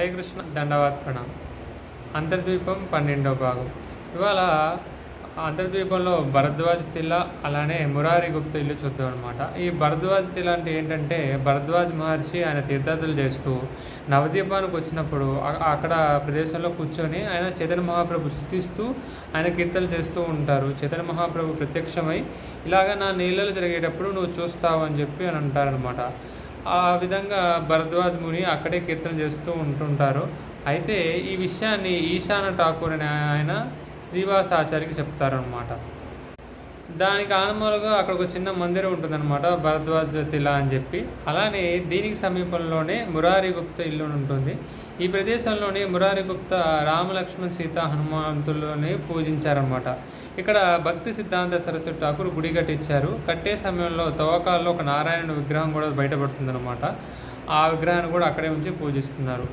హరే కృష్ణ దండవాత్ ప్రణామ్. అంతర్ద్వీపం 12వ భాగం. ఇవాళ అంతర్ద్వీపంలో భరద్వాజ్ తిల్లా అలానే మురారి గుప్తా ఇల్లు చూద్దాం అనమాట. ఈ భరద్వాజ్ తిల్లా అంటే ఏంటంటే, భరద్వాజ్ మహర్షి ఆయన తీర్థయాత్రలు చేస్తూ నవద్వీపానికి వచ్చినప్పుడు అక్కడ ప్రదేశంలో కూర్చొని ఆయన చైతన్య మహాప్రభు స్తుతిస్తూ ఆయన కీర్తనలు చేస్తూ ఉంటారు. చైతన్య మహాప్రభు ప్రత్యక్షమై ఇలాగ నా నీళ్ళలో జరిగేటప్పుడు నువ్వు చూస్తావు అని చెప్పి అని అంటారనమాట. ఆ విధంగా భరద్వాజ్ ముని అక్కడే కీర్తన చేస్తూ ఉంటుంటారు. అయితే ఈ విషయాన్ని ఈశాన ఠాకూర్ అనే ఆయన శ్రీవాసాచార్యకి చెప్తారనమాట. దానికి ఆనమాలుగా అక్కడ ఒక చిన్న మందిరం ఉంటుందన్నమాట, భరద్వాజ్ తిలా అని చెప్పి. అలానే దీనికి సమీపంలోనే మురారి గుప్తా ఇల్లు ఉంటుంది. ఈ ప్రదేశంలోనే మురారి గుప్తా రామలక్ష్మణ సీత హనుమంతులని పూజించారనమాట. ఇక్కడ భక్తి సిద్ధాంత సరస్వతి ఠాకూర్ గుడి కట్టించారు. కట్టే సమయంలో తవ్వకాల్లో ఒక నారాయణ విగ్రహం కూడా బయటపడుతుందన్నమాట. ఆ విగ్రహాన్ని కూడా అక్కడే ఉంచి పూజిస్తున్నారు.